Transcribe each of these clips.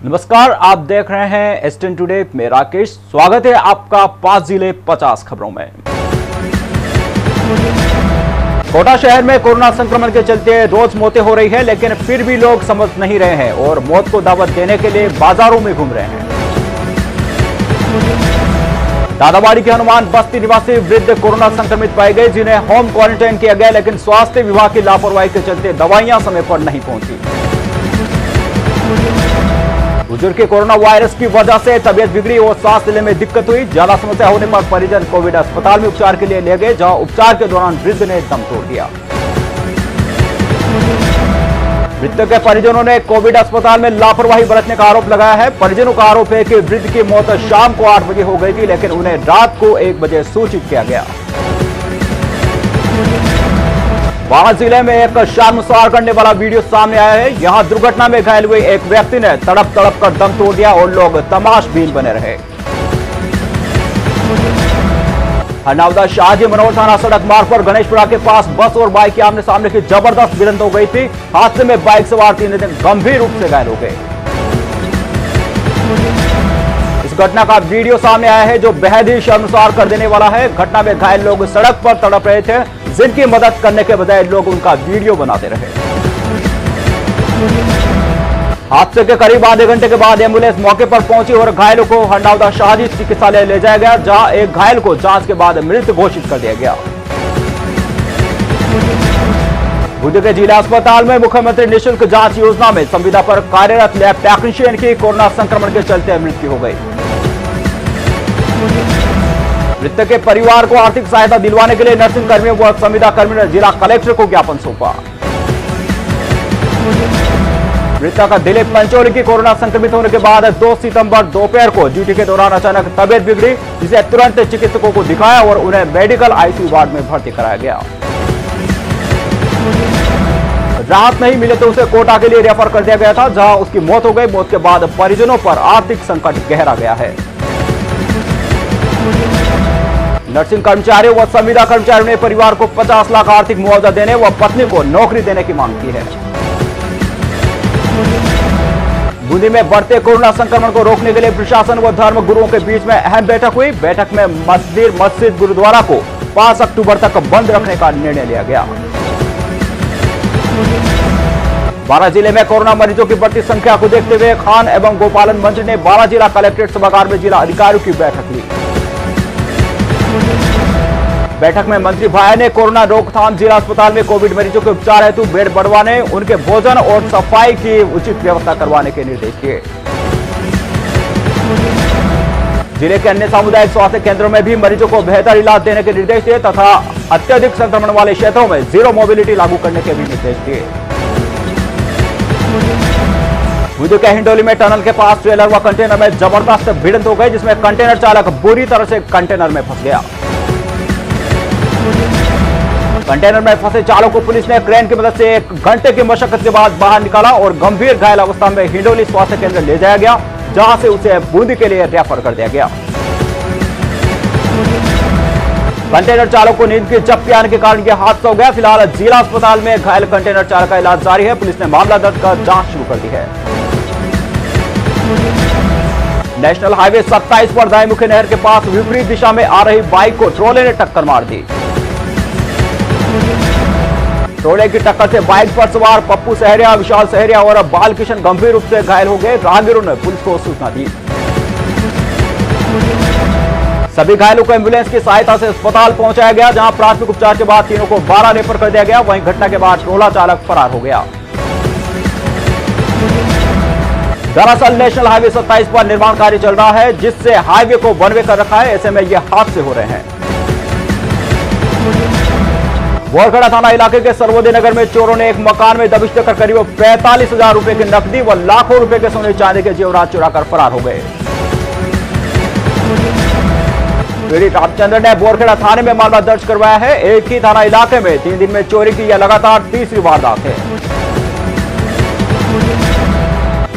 नमस्कार, आप देख रहे हैं एसटीएन टुडे में राकेश। स्वागत है आपका 5 जिले 50 खबरों में। कोटा शहर में कोरोना संक्रमण के चलते रोज मौतें हो रही है, लेकिन फिर भी लोग समझ नहीं रहे हैं और मौत को दावत देने के लिए बाजारों में घूम रहे हैं। दादाबाड़ी के हनुमान बस्ती निवासी वृद्ध कोरोना संक्रमित पाए गए, जिन्हें होम क्वारंटाइन किया गया, लेकिन स्वास्थ्य विभाग की लापरवाही के चलते दवाइयां समय पर नहीं पहुंची। बुजुर्ग के कोरोना वायरस की वजह से तबियत बिगड़ी और सांस लेने में दिक्कत हुई। ज्यादा समस्या होने पर परिजन कोविड अस्पताल में उपचार के लिए ले गए, जहां उपचार के दौरान वृद्ध ने दम तोड़ दिया। मृतक के परिजनों ने कोविड अस्पताल में लापरवाही बरतने का आरोप लगाया है। परिजनों का आरोप है कि वृद्ध की मौत शाम को 8 बजे हो गई थी, लेकिन उन्हें रात को 1 बजे सूचित किया गया। बारां जिले में एक शर्मसार करने वाला वीडियो सामने आया है। यहां दुर्घटना में घायल हुए एक व्यक्ति ने तड़प तड़प कर दम तोड़ दिया और लोग तमाशबीन बने रहे। हरनौदा शाहजी मनोहर थाना सड़क मार्ग पर गणेशपुरा के पास बस और बाइक की आमने सामने की जबरदस्त भिड़ंत हो गई थी। हादसे में बाइक सवार 3 जन गंभीर रूप से घायल हो गए। इस घटना का वीडियो सामने आया है, जो बेहद ही शर्मसार कर देने वाला है। घटना में घायल लोग सड़क पर तड़प रहे थे, जिनकी मदद करने के बजाय लोग उनका वीडियो बनाते रहे। हादसे के करीब आधे घंटे के बाद एम्बुलेंस मौके पर पहुंची और घायलों को हरनौदा शाहजी चिकित्सालय ले जाया गया, जहां एक घायल को जांच के बाद मृत घोषित कर दिया गया। बुध के जिला अस्पताल में मुख्यमंत्री निःशुल्क जांच योजना में संविदा पर कार्यरत लैब टेक्नीशियन की कोरोना संक्रमण के चलते मृत्यु हो गई। मृतक के परिवार को आर्थिक सहायता दिलवाने के लिए नर्सिंग कर्मियों व संविदा कर्मियों ने जिला कलेक्टर को ज्ञापन सौंपा। मृतक दिलीप पंचोली की कोरोना संक्रमित होने के बाद 2 सितंबर दोपहर को ड्यूटी के दौरान अचानक तबियत बिगड़ी, जिसे तुरंत चिकित्सकों को दिखाया और उन्हें मेडिकल आईसीयू वार्ड में भर्ती कराया गया। राहत नहीं मिले तो उसे कोटा के लिए रेफर कर दिया गया था, जहां उसकी मौत हो गई। मौत के बाद परिजनों पर आर्थिक संकट गहरा गया है। नर्सिंग कर्मचारियों व संविदा कर्मचारियों ने परिवार को 50 लाख आर्थिक मुआवजा देने व पत्नी को नौकरी देने की मांग की है। बूंदी में बढ़ते कोरोना संक्रमण को रोकने के लिए प्रशासन व धर्म गुरुओं के बीच में अहम बैठक हुई। बैठक में मस्जिद गुरुद्वारा को 5 अक्टूबर तक बंद रखने का निर्णय लिया गया। बारां जिले में कोरोना मरीजों की बढ़ती संख्या को देखते हुए खान एवं गोपालन मंत्री ने बारां जिला कलेक्ट्रेट सभागार में जिला अधिकारियों की बैठक ली। बैठक में मंत्री भाया ने कोरोना रोकथाम, जिला अस्पताल में कोविड मरीजों के उपचार हेतु बेड बढ़वाने, उनके भोजन और सफाई की उचित व्यवस्था करवाने के निर्देश दिए। जिले के अन्य सामुदायिक स्वास्थ्य केंद्रों में भी मरीजों को बेहतर इलाज देने के निर्देश दिए तथा अत्यधिक संक्रमण वाले क्षेत्रों में जीरो मोबिलिटी लागू करने के भी निर्देश दिए। बुध के हिंडोली में टनल के पास ट्रेलर व कंटेनर में जबरदस्त भिड़ंत हो गई, जिसमें कंटेनर चालक बुरी तरह से कंटेनर में फंस गया। कंटेनर में फंसे चालक को पुलिस ने क्रेन की मदद से 1 घंटे की मशक्कत के बाद बाहर निकाला और गंभीर घायल अवस्था में हिंडोली स्वास्थ्य केंद्र ले जाया गया, जहां से उसे बूंदी के लिए रेफर कर दिया गया। कंटेनर चालक को नींद की झपकी आने के कारण यह हादसा हो गया। फिलहाल जिला अस्पताल में घायल कंटेनर चालक का इलाज जारी है। पुलिस ने मामला दर्ज कर जांच शुरू कर दी है। नेशनल हाईवे 27 पर दाई मुख्य नहर के पास विपरीत दिशा में आ रही बाइक को ट्रोले ने टक्कर मार दी। ट्रोले की टक्कर से बाइक पर सवार पप्पू सहरिया, विशाल सहरिया और बालकिशन गंभीर रूप से घायल हो गए। राहगीरों ने पुलिस को सूचना दी। सभी घायलों को एम्बुलेंस की सहायता से अस्पताल पहुंचाया गया, जहां प्राथमिक उपचार के बाद तीनों को बारां रेफर कर दिया गया। वहीं घटना के बाद ट्रोला चालक फरार हो गया। दरअसल नेशनल हाईवे 27 पर निर्माण कार्य चल रहा है, जिससे हाईवे को वन वे कर रखा है। ऐसे में ये हादसे हो रहे हैं। बोरखेड़ा थाना इलाके के सर्वोदय नगर में चोरों ने एक मकान में दबिश देकर करीब 45,000 रुपए की नकदी व लाखों रुपए के सोने चांदी के जेवरात चुराकर फरार हो गए। पीड़ित रामचंद्र ने बोरखेड़ा थाने में मामला दर्ज करवाया है। एक ही थाना इलाके में 3 दिन में चोरी की यह लगातार तीसरी वारदात है।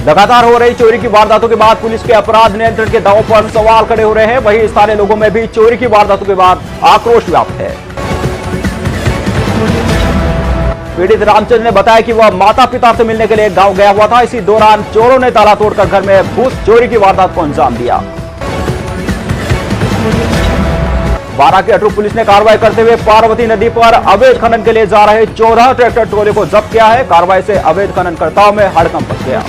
लगातार हो रही चोरी की वारदातों के बाद पुलिस के अपराध नियंत्रण के दावों पर सवाल खड़े हो रहे हैं। वहीं स्थानीय लोगों में भी चोरी की वारदातों के बाद आक्रोश व्याप्त है। पीड़ित रामचंद्र ने बताया कि वह माता पिता से मिलने के लिए गांव गया हुआ था। इसी दौरान चोरों ने ताला तोड़कर घर में घुस चोरी की वारदात को अंजाम दिया। बारां की अटरू पुलिस ने कार्रवाई करते हुए पार्वती नदी पर अवैध खनन के लिए जा रहे 14 ट्रैक्टर ट्रॉली को जब्त किया है। कार्रवाई से अवैध खननकर्ताओं में हड़कंप मच गया।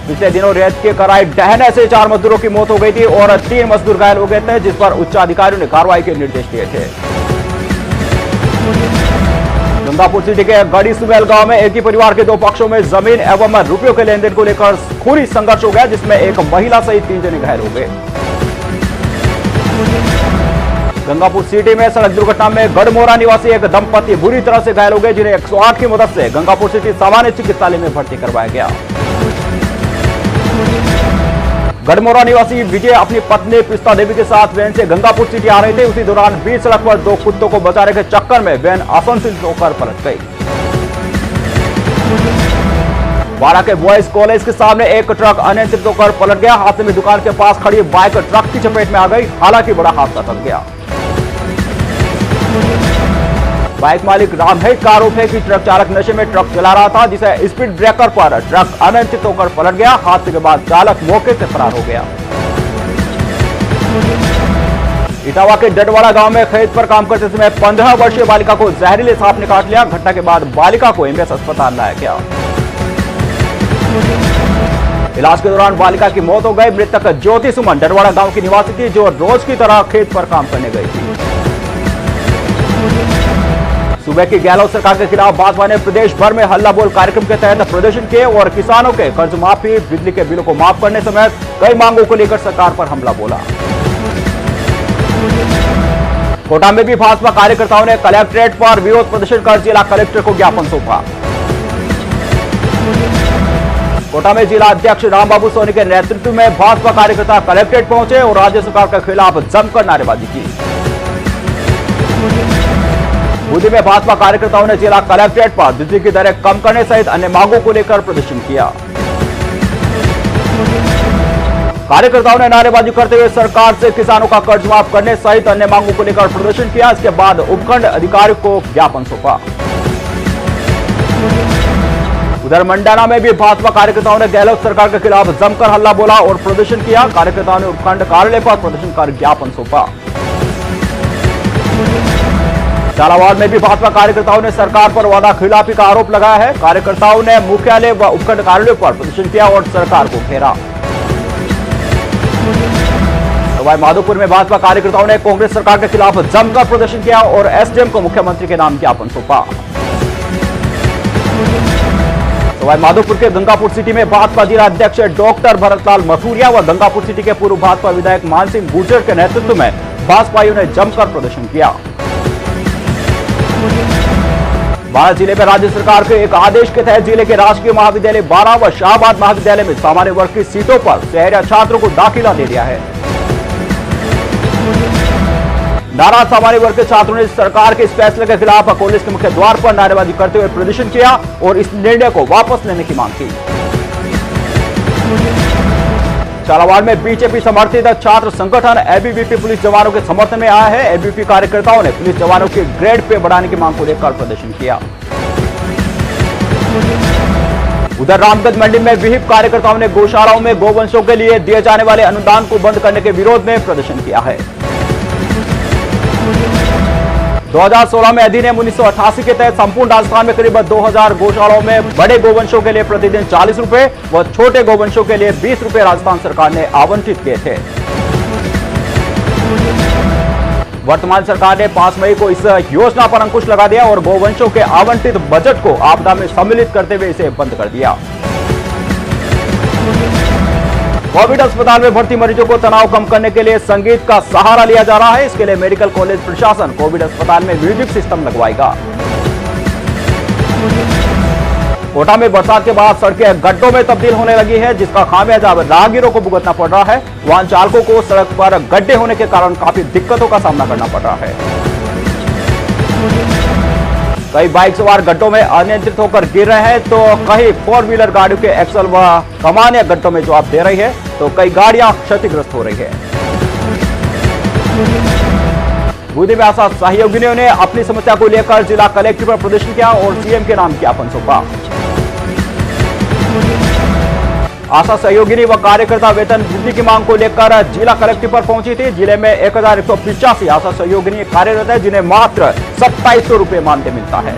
पिछले दिनों रेत के कराई ढहने से 4 मजदूरों की मौत हो गई थी और 3 मजदूर घायल हो गए थे, जिस पर उच्चाधिकारियों ने कार्रवाई के निर्देश दिए थे। गंगापुर सिटी के गढ़ी सुबेल गांव में एक ही परिवार के 2 पक्षों में जमीन एवं रुपयों के लेन देन को लेकर खूनी संघर्ष हो गया, जिसमें एक महिला सहित 3 जने घायल हो गए। गंगापुर सिटी में सड़क दुर्घटना में गढ़मोरा निवासी एक दंपति बुरी तरह से घायल हो गए, जिन्हें 108 की मदद से गंगापुर सिटी सामान्य चिकित्सालय में भर्ती करवाया गया। गढ़मोरा निवासी विजय अपनी पत्नी पिस्ता देवी के साथ वैन से गंगापुर सिटी आ रहे थे। उसी दौरान बीच सड़क पर 2 कुत्तों को बचाने के चक्कर में वैन आसनसोल होकर पलट गई। बारां के बॉयज कॉलेज के सामने एक ट्रक अनियंत्रित होकर पलट गया। हादसे में दुकान के पास खड़ी बाइक ट्रक की चपेट में आ गई। हालांकि बड़ा हादसा टल गया। बाइक मालिक रामहेट का आरोप है कि ट्रक चालक नशे में ट्रक चला रहा था, जिसे स्पीड ब्रेकर पर ट्रक अनियंत्रित होकर पलट गया। हादसे के बाद चालक मौके से फरार हो गया। इटावा के डडवाड़ा गांव में खेत पर काम करते समय 15 वर्षीय बालिका को जहरीले सांप ने काट लिया। घटना के बाद बालिका को एमएस अस्पताल लाया गया। इलाज के दौरान बालिका की मौत हो गई। मृतक ज्योति सुमन डडवाड़ा गांव की निवासी थी, जो रोज की तरह खेत पर काम करने गई थी। सुबह की गहलोत सरकार के खिलाफ भाजपा ने प्रदेश भर में हल्ला बोल कार्यक्रम के तहत प्रदर्शन किए और किसानों के कर्ज माफी, बिजली के बिलों को माफ करने समेत कई मांगों को लेकर सरकार पर हमला बोला। कोटा में भी भाजपा कार्यकर्ताओं ने कलेक्ट्रेट पर विरोध प्रदर्शन कर जिला कलेक्टर को ज्ञापन सौंपा। कोटा में जिला अध्यक्ष रामबाबू सोनी के नेतृत्व में भाजपा कार्यकर्ता कलेक्ट्रेट पहुंचे और राज्य सरकार के खिलाफ जमकर नारेबाजी की। बूंदी में भाजपा कार्यकर्ताओं ने जिला कलेक्ट्रेट पर बिजली की दरें कम करने सहित अन्य मांगों को लेकर प्रदर्शन किया। कार्यकर्ताओं ने नारेबाजी करते हुए सरकार से किसानों का कर्ज माफ करने सहित अन्य मांगों को लेकर प्रदर्शन किया। इसके बाद उपखंड अधिकारी को ज्ञापन सौंपा। उधर मंडाना में भी भाजपा कार्यकर्ताओं ने गहलोत सरकार के खिलाफ जमकर हल्ला बोला और प्रदर्शन किया। कार्यकर्ताओं ने उपखंड कार्यालय पर प्रदर्शन कर ज्ञापन सौंपा। झालावाड़ में भी भाजपा कार्यकर्ताओं ने सरकार पर वादा खिलाफी का आरोप लगाया है। कार्यकर्ताओं ने मुख्यालय व उपखंड कार्यालय पर प्रदर्शन किया और सरकार को घेरा। सवाई माधोपुर में भाजपा कार्यकर्ताओं ने कांग्रेस सरकार के खिलाफ जमकर प्रदर्शन किया और एसडीएम को मुख्यमंत्री के नाम ज्ञापन सौंपा। सवाई माधोपुर के गंगापुर सिटी में भाजपा जिला अध्यक्ष डॉक्टर भरतलाल मथुरिया व गंगापुर सिटी के पूर्व भाजपा विधायक मानसिंह गुर्जर के नेतृत्व में भाजपाइयों ने जमकर प्रदर्शन किया। बारां जिले में राज्य सरकार के एक आदेश के तहत जिले के राजकीय महाविद्यालय बारां व शाहबाद महाविद्यालय में सामान्य वर्ग की सीटों पर शहरी छात्रों को दाखिला दे दिया है। नाराज सामान्य वर्ग के छात्रों ने सरकार के इस फैसले के खिलाफ कॉलेज के मुख्य द्वार पर नारेबाजी करते हुए प्रदर्शन किया और इस निर्णय को वापस लेने की मांग की। झालावाड़ में बीजेपी समर्थित छात्र संगठन एबीवीपी पुलिस जवानों के समर्थन में आया है। एबीवीपी कार्यकर्ताओं ने पुलिस जवानों के ग्रेड पे बढ़ाने की मांग को लेकर प्रदर्शन किया। उधर रामगंज मंडी में विहिप कार्यकर्ताओं ने गौशालाओं में गौवंशों के लिए दिए जाने वाले अनुदान को बंद करने के विरोध में प्रदर्शन किया है। 2016 में अधिनियम 1988 के तहत संपूर्ण राजस्थान में करीब 2000 गौशालाओं में बड़े गौवंशों के लिए प्रतिदिन 40 रुपए व छोटे गौवंशों के लिए 20 रुपए राजस्थान सरकार ने आवंटित किए थे। वर्तमान सरकार ने 5 मई को इस योजना पर अंकुश लगा दिया और गौवंशों के आवंटित बजट को आपदा में सम्मिलित करते हुए इसे बंद कर दिया। कोविड अस्पताल में भर्ती मरीजों को तनाव कम करने के लिए संगीत का सहारा लिया जा रहा है। इसके लिए मेडिकल कॉलेज प्रशासन कोविड अस्पताल में म्यूजिक सिस्टम लगवाएगा। कोटा में बरसात के बाद सड़कें गड्ढों में तब्दील होने लगी है, जिसका खामियाजा राहगीरों को भुगतना पड़ रहा है। वाहन चालकों को सड़क पर गड्ढे होने के कारण काफी दिक्कतों का सामना करना पड़ रहा है। कई बाइक सवार गड्ढों में अनियंत्रित होकर गिर रहे हैं, तो कई 4 व्हीलर गाड़ियों के एक्सल व कमान या गड्ढों में जवाब दे रही है, तो कई गाड़ियां क्षतिग्रस्त हो रही है। बूंदी में आशा सहयोगिनियों ने अपनी समस्या को लेकर जिला कलेक्टर पर प्रदर्शन किया और सीएम के नाम ज्ञापन सौंपा। आशा सहयोगिनी व कार्यकर्ता वेतन वृद्धि की मांग को लेकर जिला कलेक्टर पर पहुंची थी। जिले में 1185 आशा सहयोगिनी कार्यरत है, जिन्हें मात्र 2700 रुपये मानदेय मिलता है।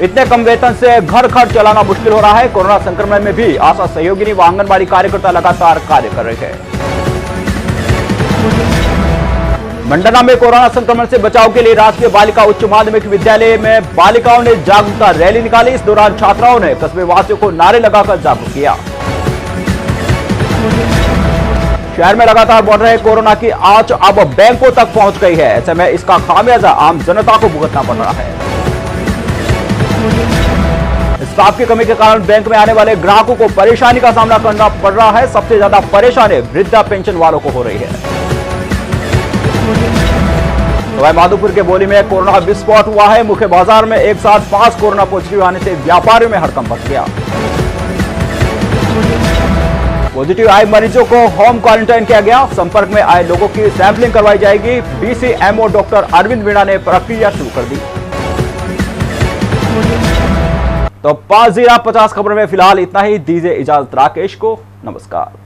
इतने कम वेतन से घर खर्च चलाना मुश्किल हो रहा है। कोरोना संक्रमण में भी आशा सहयोगिनी व आंगनबाड़ी कार्यकर्ता लगातार कार्य कर रहे हैं। मंडना में कोरोना संक्रमण से बचाव के लिए राजकीय बालिका उच्च माध्यमिक विद्यालय में बालिकाओं ने जागरूकता रैली निकाली। इस दौरान छात्राओं ने कस्बे वासियों को नारे लगाकर जागरूक किया। शहर में लगातार बढ़ रहे कोरोना की आंच अब बैंकों तक पहुंच गई है। ऐसे में इसका खामियाजा आम जनता को भुगतना पड़ रहा है। स्टाफ की कमी के कारण बैंक में आने वाले ग्राहकों को परेशानी का सामना करना पड़ रहा है। सबसे ज्यादा परेशानी वृद्धा पेंशन वालों को हो रही है। सवाई माधोपुर के बोली में कोरोना विस्फोट हुआ है। मुख्य बाजार में एक साथ 5 कोरोना पॉजिटिव आने से व्यापारियों में हड़कंप मच गया। पॉजिटिव आए मरीजों को होम क्वारंटाइन किया गया। संपर्क में आए लोगों की सैंपलिंग करवाई जाएगी। डीसीएमओ डॉक्टर अरविंद मीणा ने प्रक्रिया शुरू कर दी। तो 5 खबर में फिलहाल इतना ही। दीजिए इजाजत राकेश को। नमस्कार।